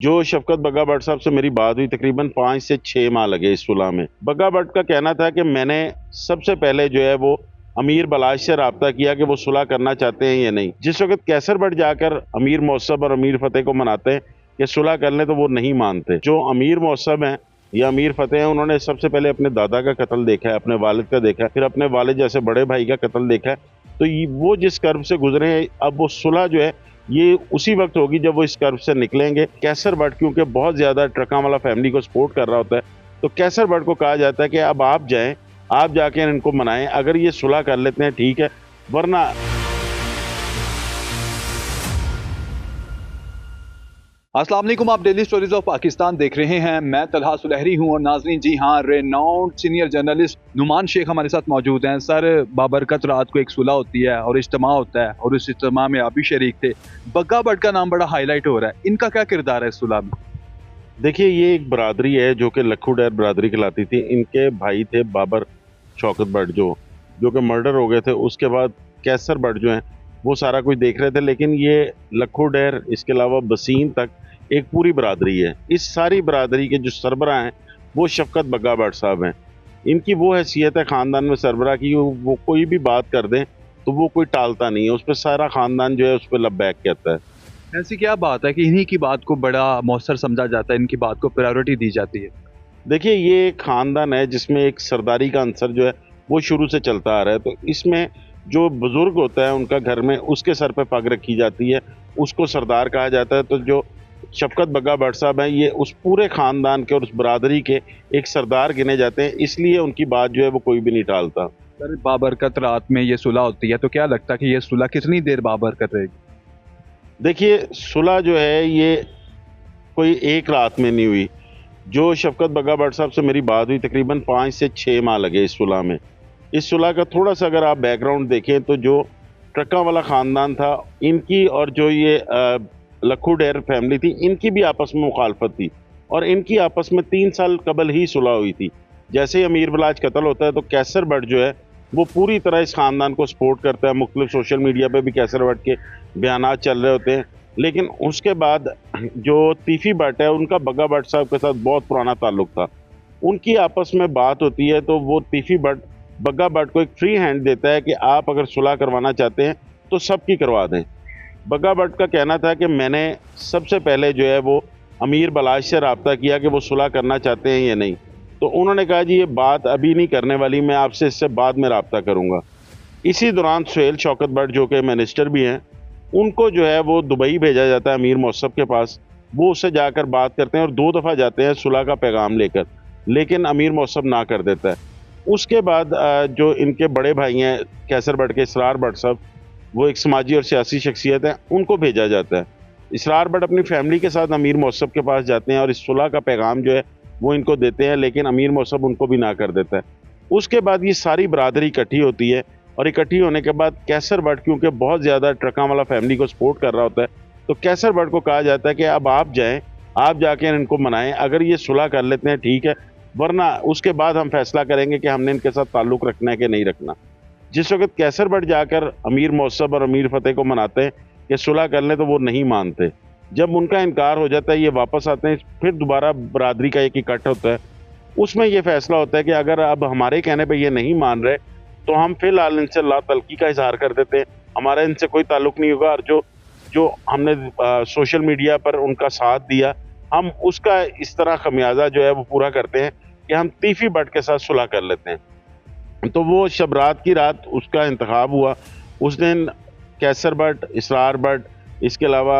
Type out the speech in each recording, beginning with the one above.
जो शफकत बग्गा भट्ट साहब से मेरी बात हुई तकरीबन 5 से 6 माह लगे इस सुलह में। बग्गा भट्ट का कहना था कि मैंने सबसे पहले जो है वो अमीर बलाश से रब्ता किया कि वो सुलह करना चाहते हैं या नहीं। जिस वक्त कैसर भट्ट जाकर अमीर मौसम और अमीर फतेह को मनाते हैं कि सुलह कर लें तो वो नहीं मानते। जो अमीर मौसम है या अमीर फतेह हैं, उन्होंने सबसे पहले अपने दादा का कत्ल देखा है, अपने वालिद का देखा है, फिर अपने वालिद जैसे बड़े भाई का कत्ल देखा है। तो वो जिस कर्ब से गुजरे हैं, अब वो सुलह जो है ये उसी वक्त होगी जब वो इस कर्व से निकलेंगे। कैसर भट्ट क्योंकि बहुत ज्यादा ट्रकांवाला फैमिली को सपोर्ट कर रहा होता है, तो कैसर भट्ट को कहा जाता है कि अब आप जाएं, आप जाके इनको मनाएं, अगर ये सुलह कर लेते हैं ठीक है, वरना अस्सलाम वालेकुम। आप डेली स्टोरीज ऑफ पाकिस्तान देख रहे हैं। मैं तलहा सुलहरी हूं और नाजरीन, जी हां, renowned senior journalist Numan Shaikh हमारे साथ मौजूद हैं। सर, बाबरकत रात को एक सुलह होती है और इज्तिमा होता है और उस इज्तिमा में आप भी शरीक थे। बग्गा भट्ट का नाम बड़ा हाईलाइट हो रहा है, इनका क्या किरदार है इस सुलह में? देखिए ये एक बरादरी है जो कि लखू डैर बरादरी कहलाती थी। इनके भाई थे बाबर शौकत भट्ट जो कि मर्डर हो गए थे। उसके बाद कैसर भट्ट जो हैं वो सारा कुछ देख रहे थे, लेकिन ये लखू डैर इसके अलावा बसीन तक एक पूरी बरादरी है। इस सारी बरादरी के जो सरबराह हैं वो शफकत बग्गा भट्ट साहब हैं। इनकी वो हैसियत है ख़ानदान में सरबराह की, वो कोई भी बात कर दें तो वो कोई टालता नहीं है, उस पर सारा ख़ानदान जो है उस पर लब्बैक कहता है। ऐसी क्या बात है कि इन्हीं की बात को बड़ा मौसर समझा जाता है, इनकी बात को प्रायोरिटी दी जाती है? देखिए ये एक खानदान है जिसमें एक सरदारी का अंसर जो है वो शुरू से चलता आ रहा है। तो इसमें जो बुजुर्ग होता है उनका घर में, उसके सर पे पग रखी जाती है, उसको सरदार कहा जाता है। तो जो शफकत बग्गा भट्ट साहब हैं ये उस पूरे खानदान के और उस बरादरी के एक सरदार गिने जाते हैं, इसलिए उनकी बात जो है वो कोई भी नहीं टालता। सर, बाबरकत रात में ये सुलह होती है, तो क्या लगता है कि ये सुलह कितनी देर बाबरकत रहेगी? देखिए सुलह जो है ये कोई एक रात में नहीं हुई। जो शफकत बग्गा भट्ट साहब से मेरी बात हुई तकरीबन 5 से 6 माह लगे इस सुलह में। इस सुलह का थोड़ा सा अगर आप बैकग्राउंड देखें तो जो ट्रक्का वाला ख़ानदान था, इनकी और जो ये लखू डैर फैमिली थी, इनकी भी आपस में मुखालफत थी और इनकी आपस में 3 साल कबल ही सुलह हुई थी। जैसे ही अमीर बलाज कत्ल होता है तो कैसर भट्ट जो है वो पूरी तरह इस ख़ानदान को सपोर्ट करता है। मुख्तलिफ सोशल मीडिया पे भी कैसर भट्ट के बयानात चल रहे होते हैं। लेकिन उसके बाद जो तीफी भट्ट है उनका बग्गा भट्ट साहब के साथ बहुत पुराना ताल्लुक था। उनकी आपस में बात होती है तो वो तीफी भट्ट बग्गा भट्ट को एक फ्री हैंड देता है कि आप अगर सुलह करवाना चाहते हैं तो सबकी करवा दें। बग्गा भट्ट का कहना था कि मैंने सबसे पहले जो है वो अमीर बलाश से रब्ता किया कि वो सुलह करना चाहते हैं या नहीं। तो उन्होंने कहा जी ये बात अभी नहीं करने वाली, मैं आपसे इससे बाद में रब्ता करूँगा। इसी दौरान सुहेल शौकत भट्ट जो कि मिनिस्टर भी हैं, उनको जो है वो दुबई भेजा जाता है अमीर मौसम के पास। वो उससे जाकर बात करते हैं और 2 दफ़ा जाते हैं सुलह का पैगाम लेकर, लेकिन अमीर मौसम ना कर देता है। उसके बाद जो इनके बड़े भाई हैं कैसर भट्ट के, इसरार भट्ट साहब, वो एक समाजी और सियासी शख्सियत है, उनको भेजा जाता है। इसरार भट्ट अपनी फैमिली के साथ अमीर मौसम के पास जाते हैं और इस सुलह का पैगाम जो है वो इनको देते हैं, लेकिन अमीर मौसम उनको भी ना कर देता है। उसके बाद ये सारी बरादरी इकट्ठी होती है और इकट्ठी होने के बाद कैसर भट्ट क्योंकि बहुत ज़्यादा ट्रकांवाला फैमिली को सपोर्ट कर रहा होता है, तो कैसर भट्ट को कहा जाता है कि अब आप जाएं, आप जाके इनको मनाएं, अगर ये सुलह कर लेते हैं ठीक है, वरना उसके बाद हम फैसला करेंगे कि हमने इनके साथ ताल्लुक़ रखना है कि नहीं रखना। जिस वक्त कैसर भट्ट जाकर अमीर मौसम और अमीर फतेह को मनाते हैं कि सुलह कर लें तो वो नहीं मानते। जब उनका इनकार हो जाता है, ये वापस आते हैं, फिर दोबारा बरादरी का एक इकट्ठ होता है। उसमें यह फैसला होता है कि अगर अब हमारे कहने पे ये नहीं मान रहे तो हम फिलहाल इनसे ला तल्खी का इजहार कर देते हैं, हमारा इनसे कोई ताल्लुक नहीं होगा। और जो जो हमने सोशल मीडिया पर उनका साथ दिया, हम उसका इस तरह खमियाजा जो है वो पूरा करते हैं कि हम तीफी भट्ट के साथ सुलह कर लेते हैं। तो वो शब रात की रात उसका इंतखाब हुआ। उस दिन कैसर भट्ट, इसरार भट्ट, इसके अलावा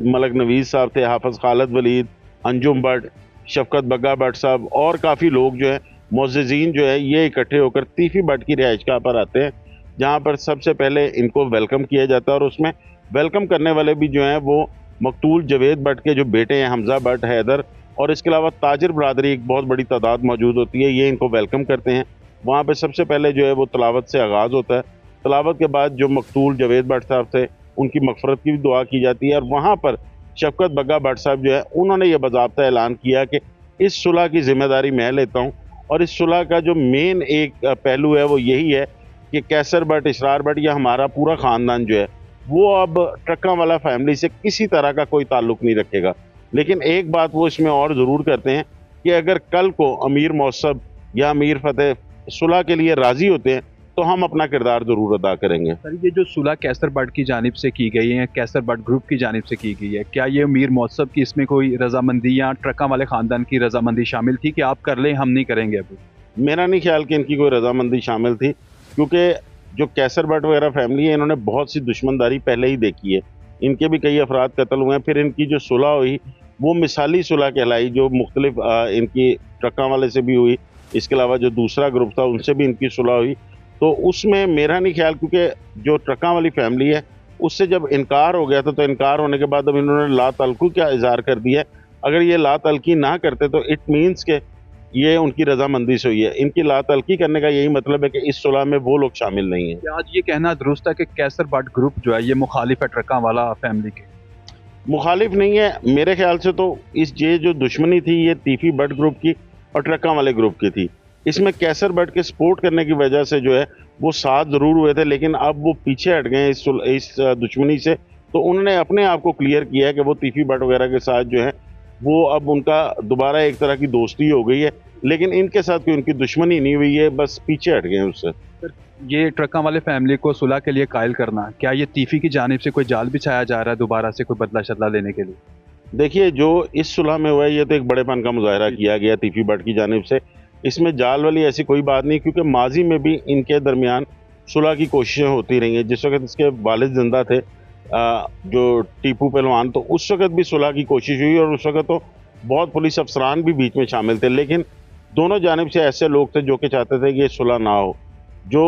मलक नवीज़ साहब थे, हाफिज़ खालिद वलीद, अंजुम भट्ट, शफकत बग्गा भट्ट साहब और काफ़ी लोग जो है मुअज़्ज़िज़ीन जो है ये इकट्ठे होकर तीफी भट्ट की रिहाइशगाह पर आते हैं, जहाँ पर सबसे पहले इनको वेलकम किया जाता है। और उसमें वेलकम करने वाले भी जो हैं वो मकतूल जवेद भट्ट के जो बेटे हैं, हमज़ा भट्ट, हैदर, और इसके अलावा ताजिर बरादरी एक बहुत बड़ी तादाद मौजूद होती है, ये इनको वेलकम करते हैं। वहाँ पे सबसे पहले जो है वो तलावत से आगाज़ होता है। तलावत के बाद जो मकतूल जवेद भट्ट साहब थे उनकी मग़फ़रत की भी दुआ की जाती है। और वहाँ पर शफकत बग्गा भट्ट साहब जो है उन्होंने ये बाज़ाब्ता ऐलान किया कि इस सुलह की ज़िम्मेदारी मैं लेता हूँ। और इस सुलह का जो मेन एक पहलू है वो यही है कि कैसर भट्ट, इसरार भट्ट या हमारा पूरा ख़ानदान जो है वो अब ट्रकांवाला फैमिली से किसी तरह का कोई ताल्लुक़ नहीं रखेगा। लेकिन एक बात वो इसमें और ज़रूर करते हैं कि अगर कल को अमीर मौसम या अमीर फतेह सुलह के लिए राज़ी होते हैं तो हम अपना किरदार ज़रूर अदा करेंगे। सर ये जो सुलह कैसर बट की जानिब से की गई है, कैसर बट ग्रुप की जानिब से की गई है, क्या ये मीर मौसम की इसमें कोई रजामंदी या ट्रका वाले खानदान की रजामंदी शामिल थी कि आप कर लें, हम नहीं करेंगे अभी? मेरा नहीं ख्याल कि इनकी कोई रजामंदी शामिल थी, क्योंकि जो कैसर बट वगैरह फैमिली है इन्होंने बहुत सी दुश्मनदारी पहले ही देखी है। इनके भी कई अफराद कत्ल हुए हैं, फिर इनकी जो सुलह हुई वो मिसाली सुलह कहलाई, जो मुख्तलिफ इनकी ट्रक्का वाले से भी हुई, इसके अलावा जो दूसरा ग्रुप था उनसे भी इनकी सुलह हुई। तो उसमें मेरा नहीं ख्याल, क्योंकि जो ट्रक्का वाली फैमिली है उससे जब इनकार हो गया था तो इनकार होने के बाद अब इन्होंने ला तल्क़ी का इज़हार कर दिया है। अगर ये ला तल्क़ी ना करते तो इट मीन्स के ये उनकी रजामंदी से हुई है। इनकी ला तल्क़ी करने का यही मतलब है कि इस सुलह में वो लोग शामिल नहीं हैं। क्या आज ये कहना दुरुस्त है कि कैसर बट ग्रुप जो है ये मुखालिफ है ट्रका वाला फैमिली के? मुखालिफ नहीं है, मेरे ख्याल से तो ये जो दुश्मनी थी ये तीफी बट ग्रुप की और ट्रक्का वाले ग्रुप की थी। इसमें कैसर बट के सपोर्ट करने की वजह से जो है वो साथ ज़रूर हुए थे, लेकिन अब वो पीछे हट गए इस दुश्मनी से। तो उन्होंने अपने आप को क्लियर किया है कि वो तीफी बट वगैरह के साथ जो है वो अब उनका दोबारा एक तरह की दोस्ती हो गई है, लेकिन इनके साथ कोई उनकी दुश्मनी नहीं हुई है, बस पीछे हट गए हैं उससे। ये ट्रका वाले फैमिली को सुलह के लिए कायल करना, क्या ये तीफी की जानिब से कोई जाल बिछाया जा रहा है दोबारा से कोई बदला शदला लेने के लिए? देखिए, जो इस सुलह में हुआ है ये तो एक बड़ेपन का मुज़ाहिरा किया गया तीफी बट की जानिब से। इसमें जाल वाली ऐसी कोई बात नहीं, क्योंकि माज़ी में भी इनके दरमियान सुलह की कोशिशें होती रही हैं। जिस वक़्त इसके वालिद ज़िंदा थे जो टीपू पहलवान, तो उस वक़्त भी सुलह की कोशिश हुई और उस वक़्त तो बहुत पुलिस अफ़सरान भी बीच में शामिल थे, लेकिन दोनों जानिब से ऐसे लोग थे जो कि चाहते थे कि ये सुलह ना हो। जो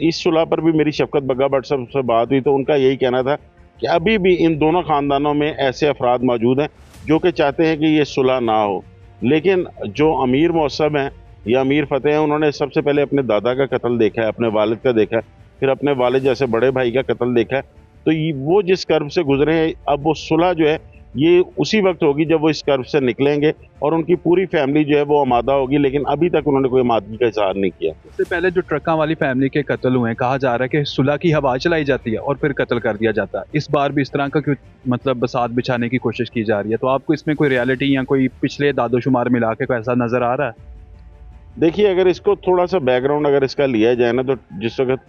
इस सुलह पर भी मेरी शफ़कत बग्गा भट्ट साहब से बात हुई तो उनका यही कहना था कि अभी भी इन दोनों ख़ानदानों में ऐसे अफ़राद मौजूद हैं जो कि चाहते हैं कि ये सुलह ना हो। लेकिन जो अमीर मौसम हैं या अमीर फ़तेह हैं, उन्होंने सबसे पहले अपने दादा का कत्ल देखा है, अपने वालिद का देखा है, फिर अपने वालिद जैसे बड़े भाई का कत्ल देखा है। तो वो जिस कर्ब से गुज़रे हैं, अब वो सुलह जो है ये उसी वक्त होगी जब वो इस कर्ब से निकलेंगे और उनकी पूरी फैमिली जो है वो आमादा होगी, लेकिन अभी तक उन्होंने कोई आमादगी का इज़हार नहीं किया। इससे पहले जो ट्रका वाली फैमिली के कत्ल हुए हैं, कहा जा रहा है कि सुलह की हवा चलाई जाती है और फिर कत्ल कर दिया जाता है। इस बार भी इस तरह का क्यों मतलब बसात बिछाने की कोशिश की जा रही है? तो आपको इसमें कोई रियलिटी या कोई पिछले दादोशुमार मिला के कोई ऐसा नज़र आ रहा है? देखिए, अगर इसको थोड़ा-सा बैकग्राउंड अगर इसका लिया जाए ना, तो जिस वक़्त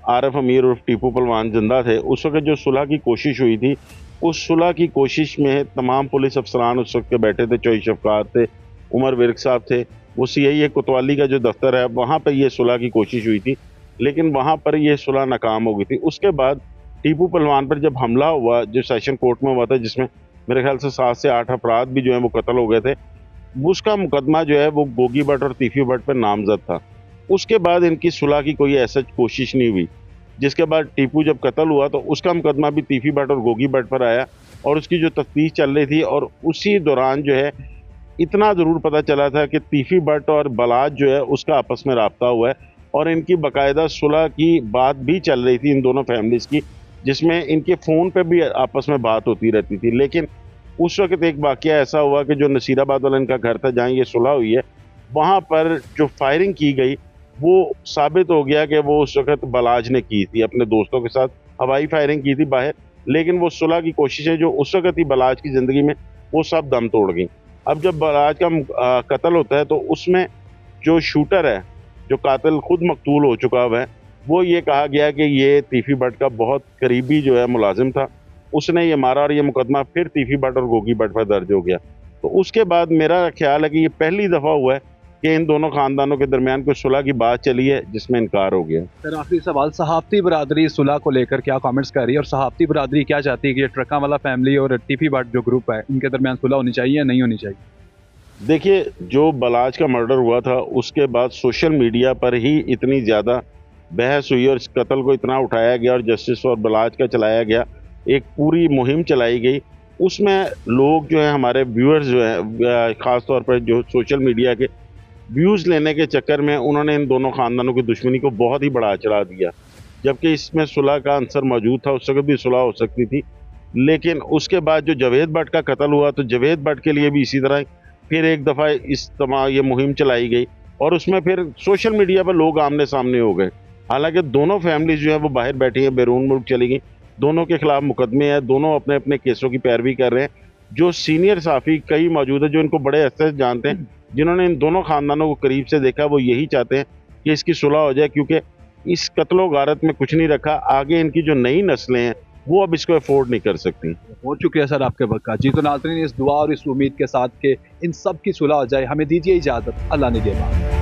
आरिफ अमीर उर्फ टीपू पहलवान ज़िंदा थे, उस वक़्त जो सुलह की कोशिश हुई थी, उस सुलह की कोशिश में तमाम पुलिस अफ़सरान उस वक़्त के बैठे थे। चौधरी शफ़क़ात थे, उमर विर्क साहब थे, वो सीआईए कोतवाली का जो दफ़्तर है वहाँ पे ये सुलह की कोशिश हुई थी, लेकिन वहाँ पर ये सुलह नाकाम हो गई थी। उसके बाद टीपू पहलवान पर जब हमला हुआ, जो सेशन कोर्ट में हुआ था, जिसमें मेरे ख़्याल से 7 से 8 अफ़राद भी जो हैं वो कत्ल हो गए थे, उसका मुकदमा जो है वो गोगी भट्ट और तीफी भट्ट पर नामज़द था। उसके बाद इनकी सुलह की कोई ऐसा कोशिश नहीं हुई। जिसके बाद टीपू जब कत्ल हुआ तो उसका मुकदमा भी तीफी भट्ट और गोगी भट्ट पर आया और उसकी जो तफ्तीश चल रही थी, और उसी दौरान जो है इतना ज़रूर पता चला था कि तीफी भट्ट और बलाज जो है उसका आपस में राब्ता हुआ है और इनकी बाकायदा सुलह की बात भी चल रही थी इन दोनों फैमिलीज़ की, जिसमें इनके फ़ोन पे भी आपस में बात होती रहती थी। लेकिन उस वक़्त एक वाक़या ऐसा हुआ कि जो नसीराबाद वाला इनका घर था जहाँ ये सुलह हुई है, वहाँ पर जो फायरिंग की गई वो साबित हो गया कि वो उस वक़्त बलाज ने की थी, अपने दोस्तों के साथ हवाई फायरिंग की थी बाहर, लेकिन वो सुलह की कोशिशें जो उस वक़्त ही बलाज की ज़िंदगी में वो सब दम तोड़ गईं। अब जब बलाज का कत्ल होता है तो उसमें जो शूटर है, जो कातिल खुद मकतूल हो चुका हुआ है, वो ये कहा गया कि ये तीफी भट्ट का बहुत करीबी जो है मुलाजिम था, उसने ये मारा और ये मुकदमा फिर तीफी भट्ट और गोगी भट्ट पर दर्ज हो गया। तो उसके बाद मेरा ख्याल है कि ये पहली दफ़ा हुआ है कि इन दोनों ख़ानदानों के दरमियान कोई सुलह की बात चली है जिसमें इनकार हो गया। सर आखिरी सवाल, सहाफ़ती बरादरी सुलह को लेकर क्या कमेंट्स कर रही है और सहाफ़ती बरादरी क्या चाहती है कि ये ट्रका वाला फैमिली और टीपी भट्ट जो ग्रुप है इनके दरमियान सुलह होनी चाहिए या नहीं होनी चाहिए? देखिए, जो बलाज का मर्डर हुआ था उसके बाद सोशल मीडिया पर ही इतनी ज़्यादा बहस हुई और इस कत्ल को इतना उठाया गया और जस्टिस फॉर बलाज का चलाया गया, एक पूरी मुहिम चलाई गई। उसमें लोग जो हैं, हमारे व्यूअर्स जो हैं, ख़ास तौर पर जो सोशल मीडिया के व्यूज़ लेने के चक्कर में उन्होंने इन दोनों ख़ानदानों की दुश्मनी को बहुत ही बढ़ा चढ़ा दिया, जबकि इसमें सुलह का अंसर मौजूद था। उस वक़्त भी सुलह हो सकती थी, लेकिन उसके बाद जो जावेद भट्ट का कत्ल हुआ तो जावेद भट्ट के लिए भी इसी तरह फिर एक दफ़ा ये मुहिम चलाई गई और उसमें फिर सोशल मीडिया पर लोग आमने सामने हो गए। हालांकि दोनों फैमिलीज़ जो है वो बाहर बैठी हैं, बैरून मुल्क चली गई, दोनों के खिलाफ मुकदमे हैं, दोनों अपने अपने केसों की पैरवी कर रहे हैं, जो सीनियर साफ़ी कई मौजूद है जो इनको बड़े अच्छे से जानते हैं, जिन्होंने इन दोनों ख़ानदानों को करीब से देखा, वो यही चाहते हैं कि इसकी सुलह हो जाए, क्योंकि इस कत्लो गारत में कुछ नहीं रखा। आगे इनकी जो नई नस्लें हैं वो अब इसको अफोर्ड नहीं कर सकती। बहुत शुक्रिया सर आपके वक्त का। जी तो नाज़रीन, इस दुआ और इस उम्मीद के साथ कि इन सब की सुलह हो जाए, हमें दीजिए इजाज़त। अल्लाह निगहबान।